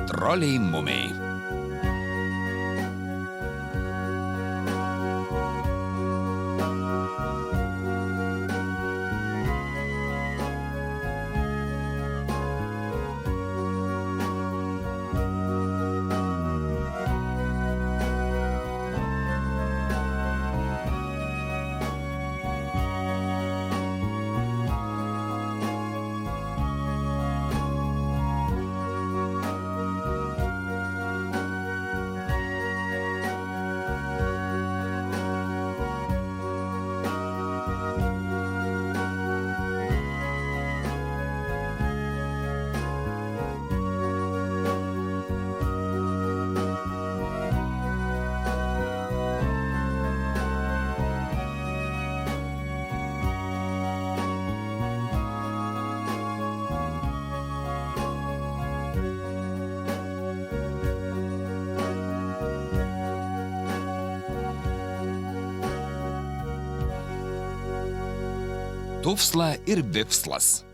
Troliai mumiai. Tufsla ir Vipslas.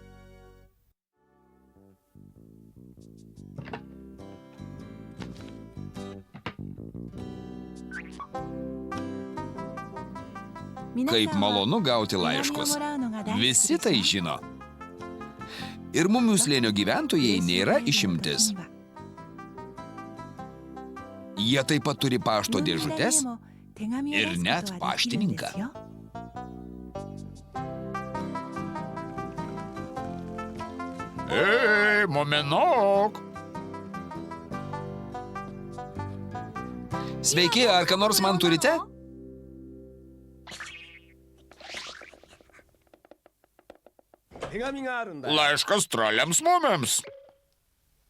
Kaip malonu gauti laiškus. Visi tai žino. Ir Mumių slėnio gyventojai nėra išimtis. Jie taip pat turi pašto dėžutes ir net paštininką. Ei, muminok! Sveiki, ar ką nors man turite? Laiškas troliams mumiams.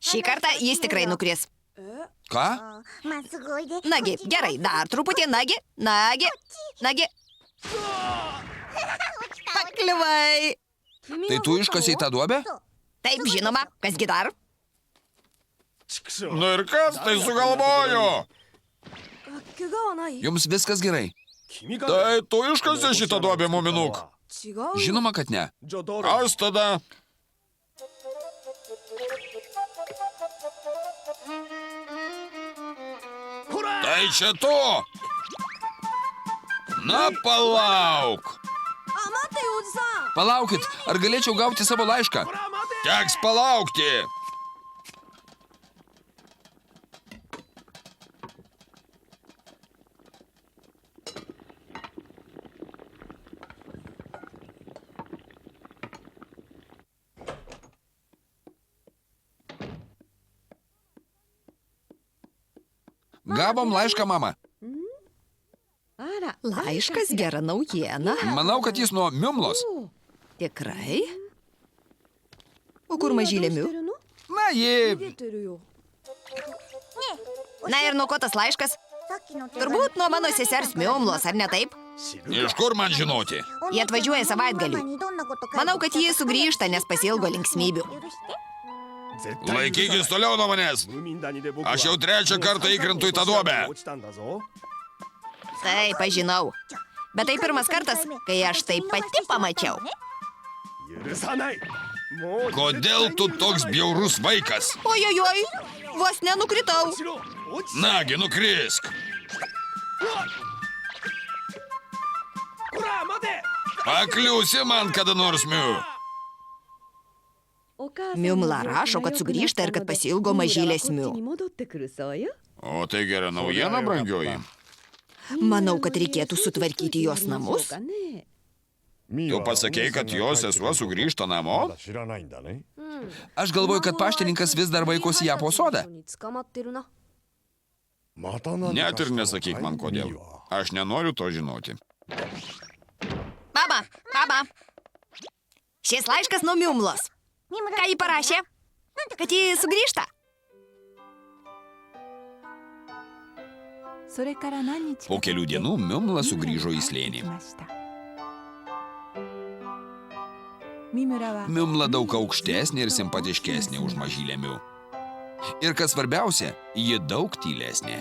Šį kartą jis tikrai nukris. Ką? Nagi, gerai, dar truputį, nagi. Pakliuvai. Tai tu iškasei tą duobę? Taip, žinoma, kasgi dar? Nu ir kas tai sugalvojo? Jums viskas gerai? Tai tu iškasei šitą duobę, muminuk? Žinoma, kad ne. Kas tada? Tai čia tu! Na, palauk! Palaukit, ar galėčiau gauti savo laišką? Teks palaukti! Gavom laišką, mama. Laiškas, gera naujiena. Manau, kad jis nuo Miumlos. Tikrai? O kur mažylė Miu? Na, ji... Na ir nuo ko tas laiškas? Turbūt nuo mano sesers Miumlos, ar ne taip? Iš kur man žinoti? Jie atvažiuoja savaitgaliu. Manau, kad jie sugrįžta, nes pasiilgo linksmybių. Laikykis toliau nuo manęs. Aš jau trečią kartą įkrentu į tą duobę. Taip, aš žinau. Bet tai pirmas kartas, kai aš tai pati pamačiau. Kodėl tu toks bjaurus vaikas? Ojojoj, vos nenukritau. Nagi, nukrisk. Pakliūsi man kada nors, Miu. Miumla rašo, kad sugrįžta ir kad pasiilgo mažylės Miu. O tai gera naujiena, brangioji. Manau, kad reikėtų sutvarkyti jos namus. Tu pasakei, kad jos sesuo sugrįžta namo? Aš galvoju, kad paštininkas vis dar vaikosi ją po sodą. Net ir nesakyk man kodėl. Aš nenoriu to žinoti. Mama. Šis laiškas nuo Miumlos. Ką ji parašė? Kad ji sugrįžta. Po kelių dienų Miumla sugrįžo į slėnį. Miumla daug aukštesnė ir simpatiškesnė už mažylę Miu. Ir kas svarbiausia, ji daug tylesnė.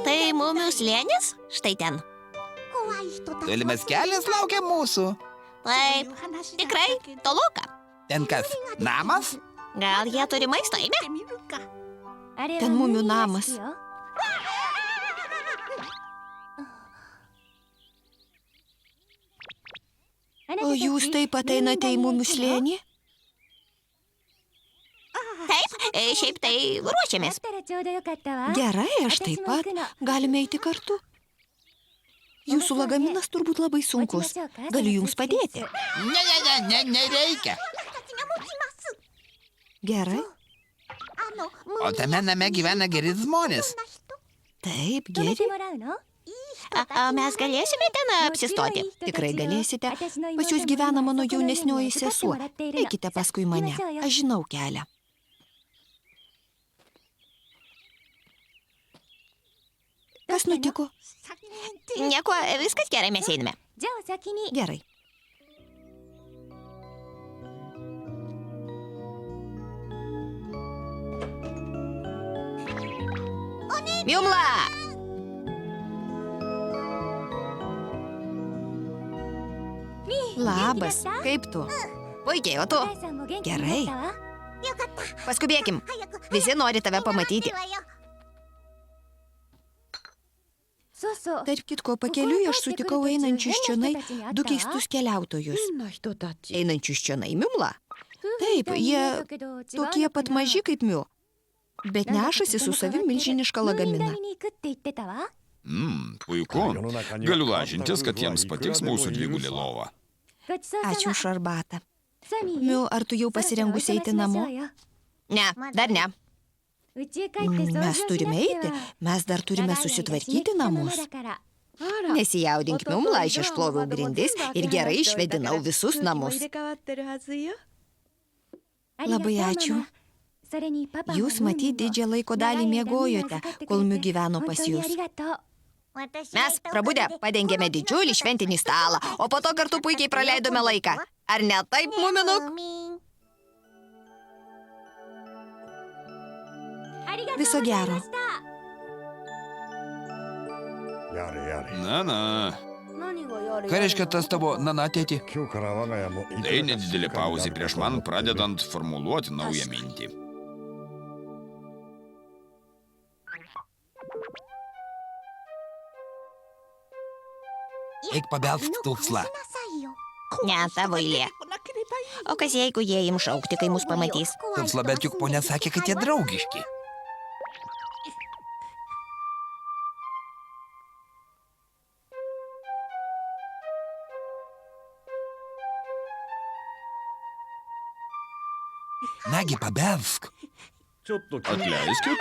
Tai Mumių slėnis? Štai ten. Tolimas kelias laukia mūsų. Taip, tikrai, toloka. Ten kas, namas? Gal jie turi maisto, eime? Ten mumių namas. O jūs taip pat einate į mumių slėnį? Taip, šiaip tai ruošiamės. Gerai, aš taip pat. Galime eiti kartu. Jūsų lagaminas turbūt labai sunkus. Galiu jums padėti. Nereikia. Gerai. O tame name gyvena geri žmonės. Taip, geri. Mes galėsime ten apsistoti? Tikrai galėsite. Pas jūs gyvena mano jaunesnioji sesuo. Eikite paskui mane. Aš žinau kelią. Kas nutiko? Nieko, viskas gerai, mes einame. Gerai. Miumla! Labas. Kaip tu? Puikiai, o tu? Gerai. Paskubėkim. Visi nori tave pamatyti. Tarp kitko, pakeliui aš sutikau einančius čionai du keistus keliautojus. Einančius čionai Miumla? Taip, jie tokie pat maži kaip Miu, bet nešasi su savim milžinišką lagaminą. Puiku. Galiu lažintis, kad jiems patiks mūsų dvigulė lova. Ačiū už arbatą. Miu, ar tu jau pasirengusi eiti namo? Ne, dar ne. Mes turime eiti. Mes dar turime susitvarkyti namus. Nesijaudink, Miumla, aš išploviau grindis ir gerai išvedinau visus namus. Labai ačiū. Jūs matyt didžią laiko dalį miegojote, kol Miu gyveno pas jūs. Mes prabudę padengėme didžiulį šventinį stalą, o po to kartu puikiai praleidome laiką. Ar ne taip, muminuk? Viso gero. Na. Ką reiškia tas tavo nana, tėti? Tai nedidelė pauzė prieš man pradedant formuluoti naują mintį. Eik pabelsk tufslą. Ne, tavo eilė. O kas jeigu jie ims šaukti, kai mus pamatys? Tufsla, bet juk ponia sakė, kad jie draugiški. Nagi, pabelsk. Atleiskit.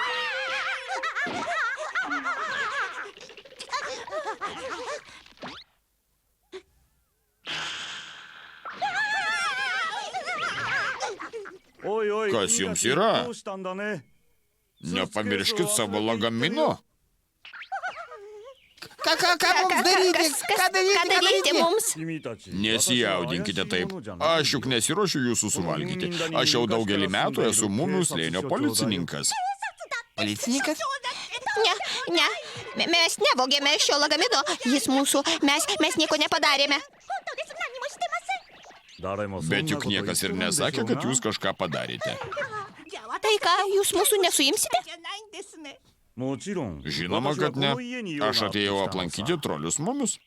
Kas jums yra? Nepamirškit savo lagamino. Ką mums daryti? Ką daryti mums? Nesijaudinkite taip. Aš juk nesiruošiu jūsų suvalgyti. Aš jau daugelį metų esu mumių slėnio policininkas. Policininkas? Ne. Mes nevogėme šio lagamino. Jis mūsų. Mes nieko nepadarėme. Bet juk niekas ir nesakė, kad jūs kažką padarėte. Tai ką, jūs mūsų nesuimsite? Žinoma, kad ne. Aš atėjau aplankyti trolius mumius.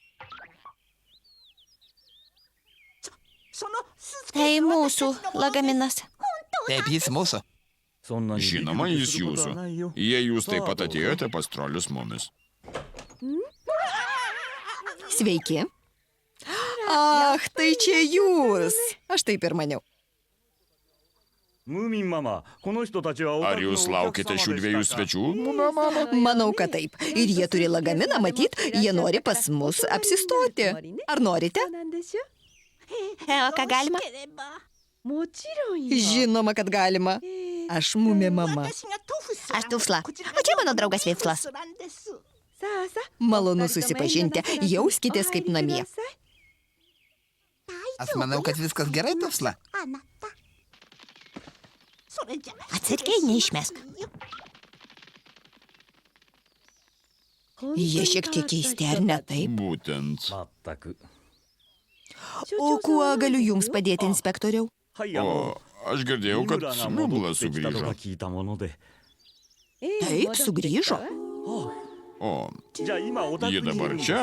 Tai mūsų lagaminas. Taip, jis mūsų. Žinoma, jis jūsų. Jei jūs taip pat atėjote pas trolius mumis. Sveiki. Ach, tai čia jūs. Aš taip ir maniau. Ar jūs laukite šių dviejų svečių, mumio mama? Manau, kad taip. Ir jie turi lagaminą, matyt, jie nori pas mus apsistoti. Ar norite? O ką galima? Žinoma, kad galima. Aš mumė mama. Aš Tufsla. O čia mano draugas Vipslas. Malonu susipažinti. Jauskitės kaip namie. Aš manau, kad viskas gerai, Tufsla. Atsargiai neišmesk. Jie šiek tiek keisti, ar ne taip? Būtent. O kuo galiu jums padėti, inspektoriau? O Aš girdėjau, kad Smiubla sugrįžo. Taip, sugrįžo. O, ji dabar čia?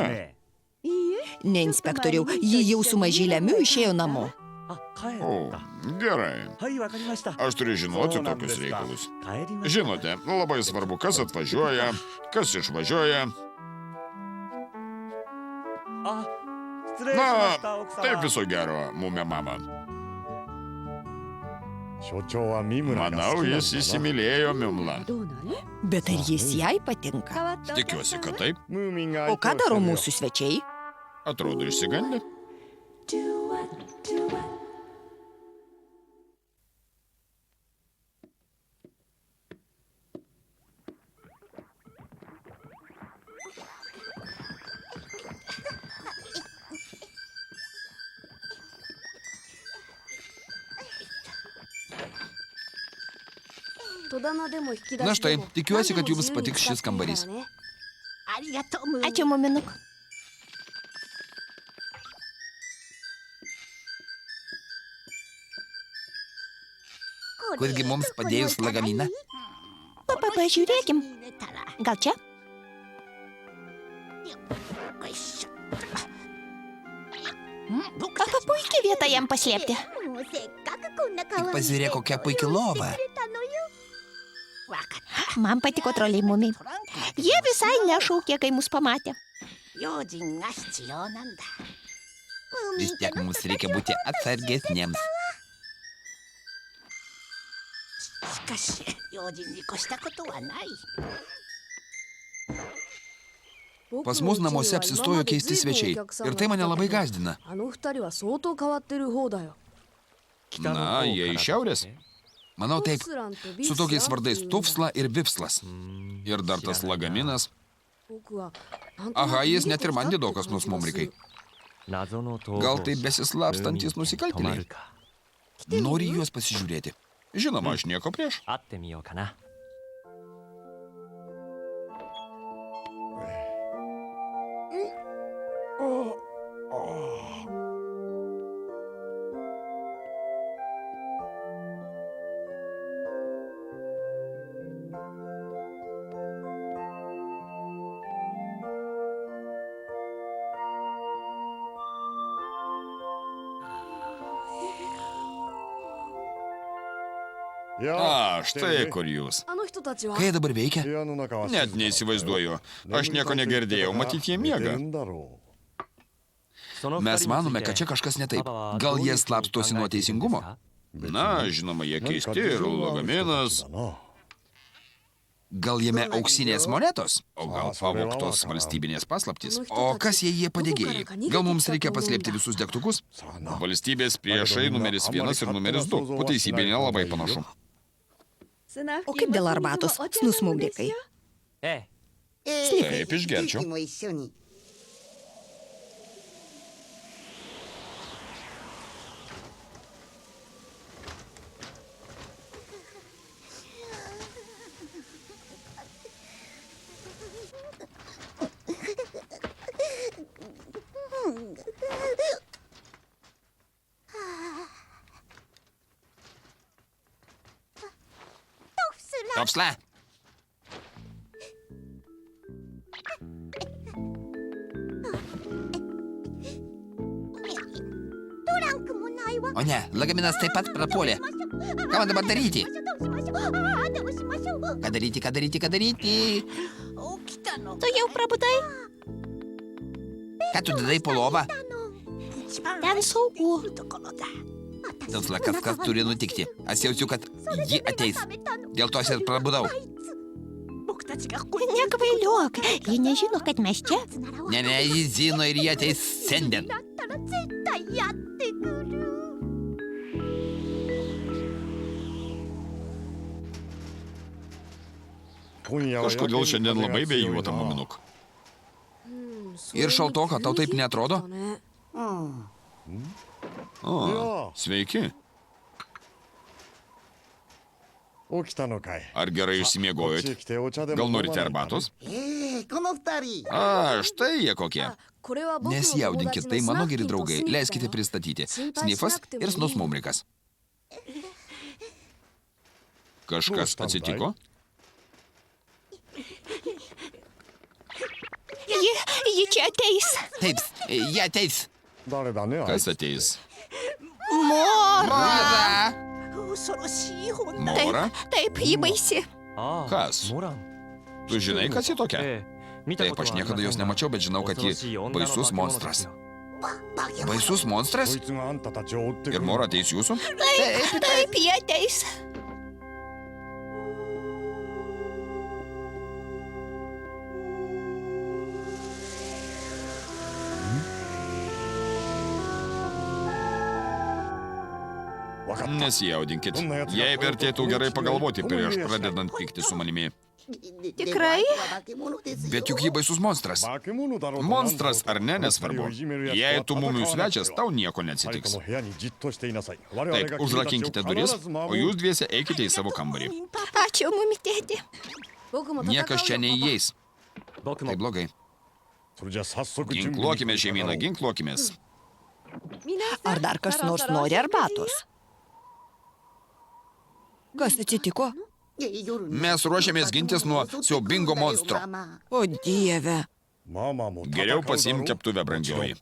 Ne, inspektoriau, ji jau su mažylėmiu išėjo namo. O, gerai. Aš turiu žinoti tokius reikalus. Žinote, labai svarbu, kas atvažiuoja, kas išvažiuoja. Na, taip viso gero, mumė mama. Manau, jis įsimylėjo Miumlą. Bet ar jis jai patinka? Tikiuosi, kad taip. O ką daro mūsų svečiai? Atrodo išsigandę. Na štai, tikiuosi, kad jums patiks šis kambarys. Ačiū, muminuk. Kurgi mums padėjus lagaminą? Pažiūrėkim. Gal čia? Puikiai vieta jam paslėpti. Tik pažiūrėk, kokia puikia lova. Man patiko troliai mumiai. Jie visai nešaukė, kai mus pamatė. Vis tiek mums reikia būti atsargesniems. Pas mus namuose apsistojo keisti svečiai. Ir tai mane labai gąsdina. Na, jie iš šiaurės? Manau taip, su tokiais vardais Tufsla ir Vipslas. Ir dar tas lagaminas. Aha, jis net ir man didokas nusmumrikai. Gal tai besislapstantis nusikaltėliai? Nori juos pasižiūrėti. Žinoma, aš nieko prieš. A, štai kur jūs. Kai dabar veikia? Net neįsivaizduoju. Aš nieko negirdėjau, matyt, jie miega. Mes manome, kad čia kažkas ne taip. Gal jie slapstosi nuo teisingumo? Na, žinoma, jie keisti ir lagaminas. Gal jame auksinės monetos? O gal pavogtos valstybinės paslaptys? O kas jie padegėjai? Gal mums reikia paslėpti visus degtukus? Valstybės priešai numeris 1 ir numeris 2. Po teisybė nelabai panašu. O kaip dėl arbatos, snusmumrikai? Taip, išgerčiau. Tufsla. O ne, lagaminas taip pat prapuolė. Ką man dabar daryti? Ką daryti? Tu jau prabudai? Ką tu darai po lovą? Ten saugu. Tufsla, kas turi nutikti. Aš jaučiu, kad ji ateis. Dėl to aš ir prabudau. Nekvailiuok, ji nežino, kad mes čia. Ne, ji žino ir jie ateis šiandien. Kažkodėl šiandien labai vėjuota, muminuk. Ir šaltoka, tau taip neatrodo? O, sveiki. Ar gerai išsimiegojot? Gal norite arbatos? A, štai jie kokie. Nesijaudinkit, tai mano geri draugai. Leiskite pristatyti. Snifas ir Snusmumrikas. Kažkas atsitiko? Ji čia ateis. Taip, jie ateis. Kas ateis? Mora. Mora? Taip, ji baisi. Kas? Tu žinai, kas ji tokia? Taip, aš niekada jos nemačiau, bet žinau, kad ji baisus monstras. Baisus monstras? Ir Mora ateis jūsų? Taip, ji ateis. Nesijaudinkit. Jei vertėtų gerai pagalvoti prieš pradedant pykti su manimi. Tikrai? Bet juk ji baisus monstras. Monstras ar ne, nesvarbu. Jei tu mumių svečias, tau nieko neatsitiks. Taip, užrakinkite duris, o jūs dviese eikite į savo kambarį. Ačiū, mumi tėti. Niekas čia neįeis. Tai blogai. Ginkluokime šeimyną, ginkluokimės. Ar dar kas nors nori arbatos? Kas atsitiko? Mes ruošiamės gintis nuo siaubingo monstro. O Dieve. Geriau pasiimk keptuvę, brangioji.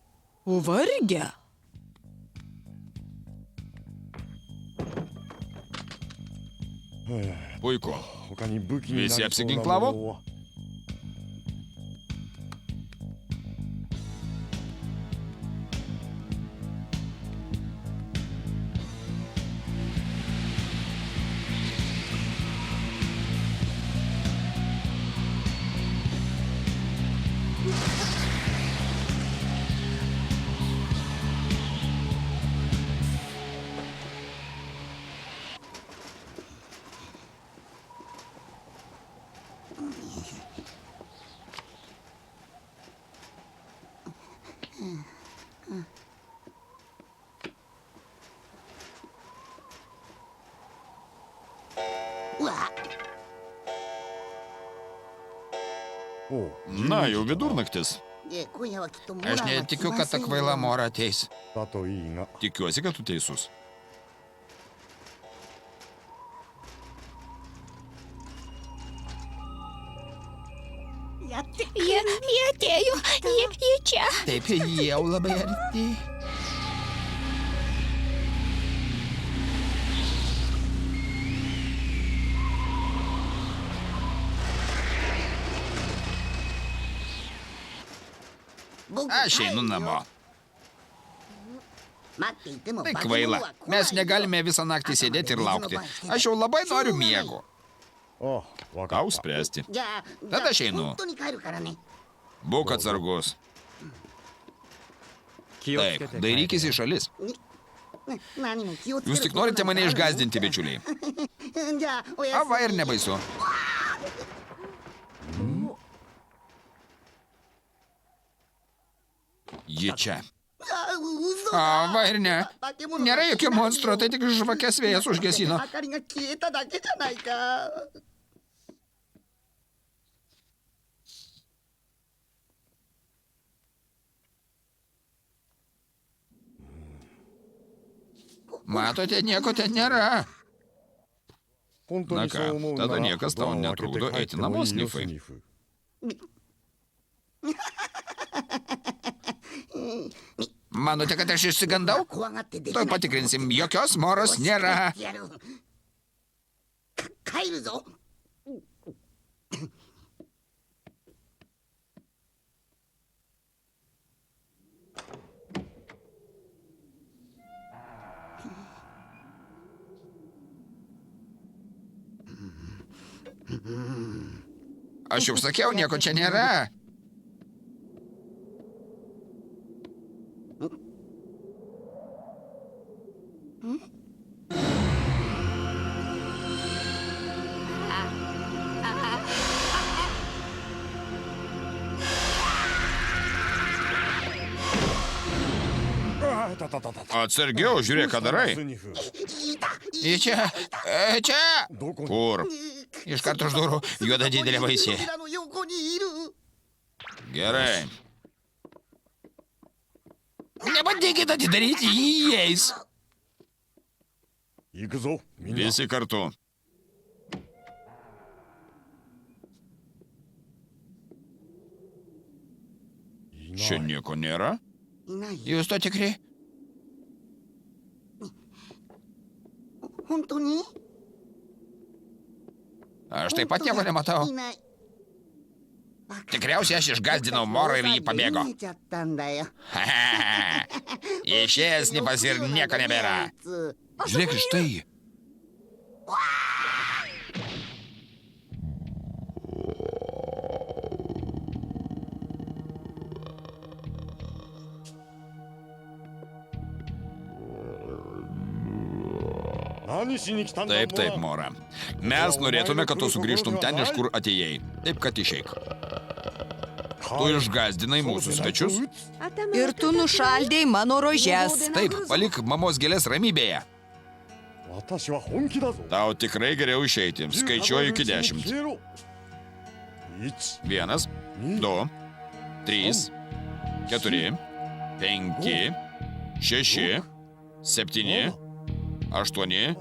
O varge. Puiku. Visi apsiginklavo? Na, jau vidurnaktis. Aš netikiu, kad ta kvaila Mora ateis. Tikiuosi, kad tu teisus. Jie atėjo. Jie čia. Taip, jie jau labai arti. Aš einu namo. Tai kvaila. Mes negalime visą naktį sėdėti ir laukti. Aš jau labai noriu miego. Tau spręsti. Tada aš einu. Būk atsargus. Taip, dairykis į šalis. Jūs tik norite mane išgazdinti, bičiuliai. Ava ir nebaisu. Ji čia. Ava ir ne. Nėra jokio monstro, tai tik žvakės vėjas užgesino. Matote, nieko ten nėra. Na ką, tada niekas tau netrukdo eiti namo, snifai. Manote, kad aš išsigandau? Tuoj patikrinsim, jokios Moros nėra. Aš jau sakiau, nieko čia nėra. Atsargiau, žiūrėk, ką darai. Į čia. Čia. Kur? Iš karto už durų juoda didelė baisė. Gerai. Nebandykit atidaryti, jį įeis. Visi kartu. Čia nieko nėra. Jūs to tikri? Aš taip pat nieko nematau. Tikriausiai aš išgazdinau morą ir jį pabėgo. Išėjęs snipas ir nieko nebėra. Žiūrėk, štai jį. Taip, taip, Mora. Mes norėtume, kad tu sugrįžtum ten, iš kur atėjai. Taip, kad išeik. Tu išgazdinai mūsų svečius. Ir tu nušaldėjai mano rožes. Taip, palik mamos gėlės ramybėje. Tau tikrai geriau išeiti. Skaičiuoju iki 10. 1, 2, 3, 4, 5, 6, 7, 8,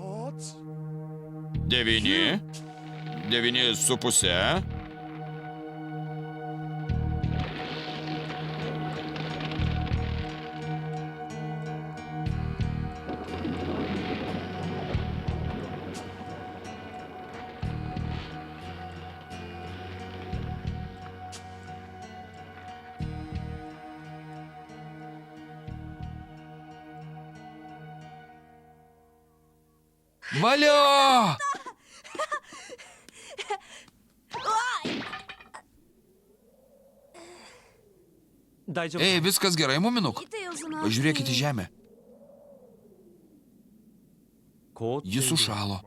9, 9 su puse. Valio! Ei, viskas gerai, muminuk. Pažiūrėkite į žemę. Jis sušalo.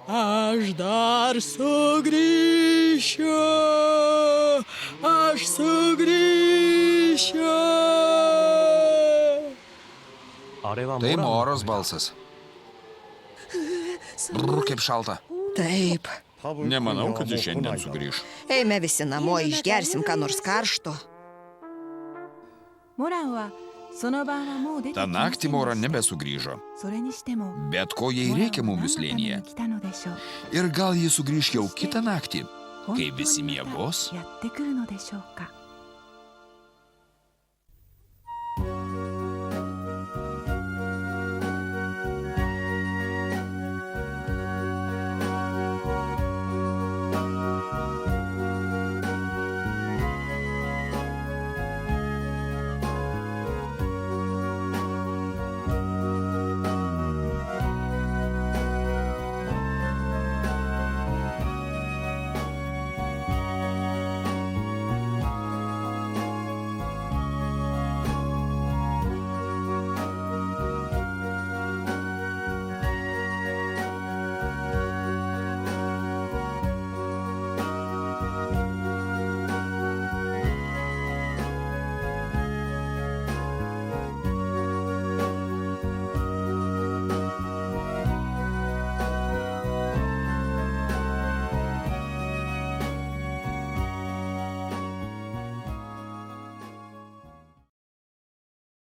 Aš dar sugrįšiu. Aš sugrįšiu. Tai Moros balsas. Brr, kaip šalta. Taip. Nemanau, kad jis šiandien sugrįš. Eime visi namo, išgersim ką nors karšto. Ta naktį Mora nebesugrįžo. Bet ko jai reikia mumių slėnyje? Ir gal jis sugrįž jau kitą naktį, kai visi miegos?